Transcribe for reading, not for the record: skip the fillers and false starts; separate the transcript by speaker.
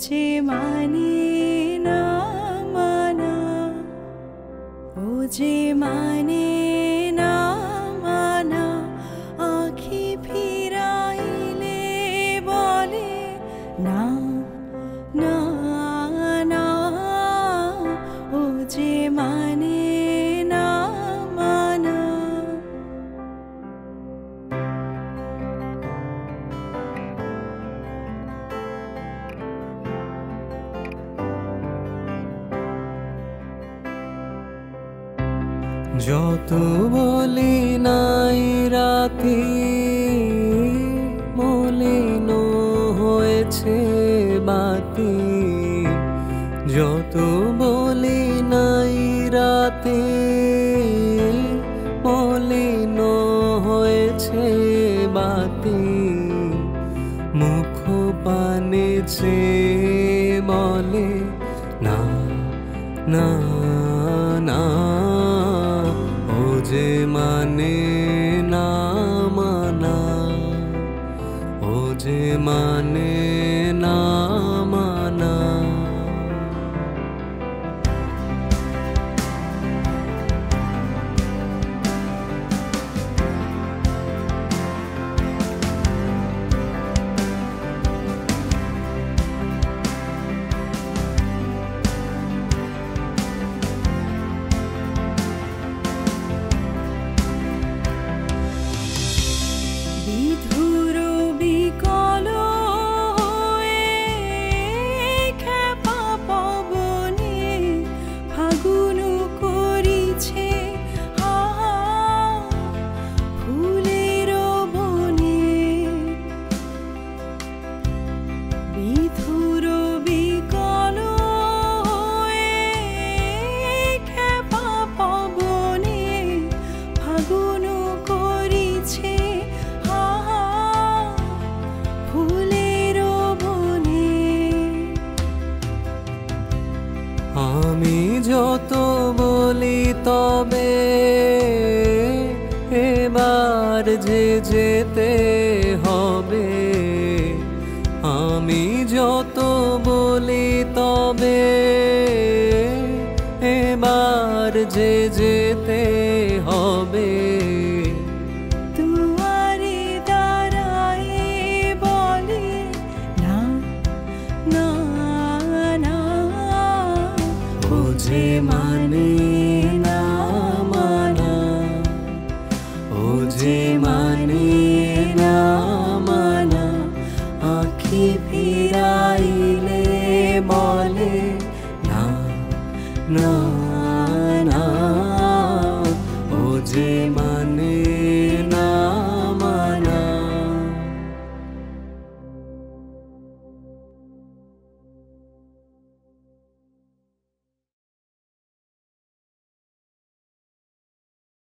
Speaker 1: যে মানে না মানা, ও যে মানে না মানা, আখি ফিরাইলে বলে না না না, ও যে মানে না মানা।
Speaker 2: যত বলি নাই রাতে মলিন হয়েছে বাতি, যত বলি নাই রাতে মলিন হয়েছে বাতি, মুখ পানে চেয়ে বলে না না না, ও যে মানে না মানা, ও যে মানে না মানা।
Speaker 1: বিধুর বিকল হয়ে খেপা পবনে ফাগুন করিছে হাহা ফুলের বনে, বিধুর বিকল হয়ে খেপা পবনে ফাগুন করিছে ফুলের বনে।
Speaker 2: আমি যত বলি তবে এবার যে যেতে হবে, আমি যত বলি তবে এবার যে যেতে হবে।
Speaker 1: দুয়ারে দাঁড়ায়ে বলে না না না,
Speaker 2: ও যে মানে না মানা, ও যে মানে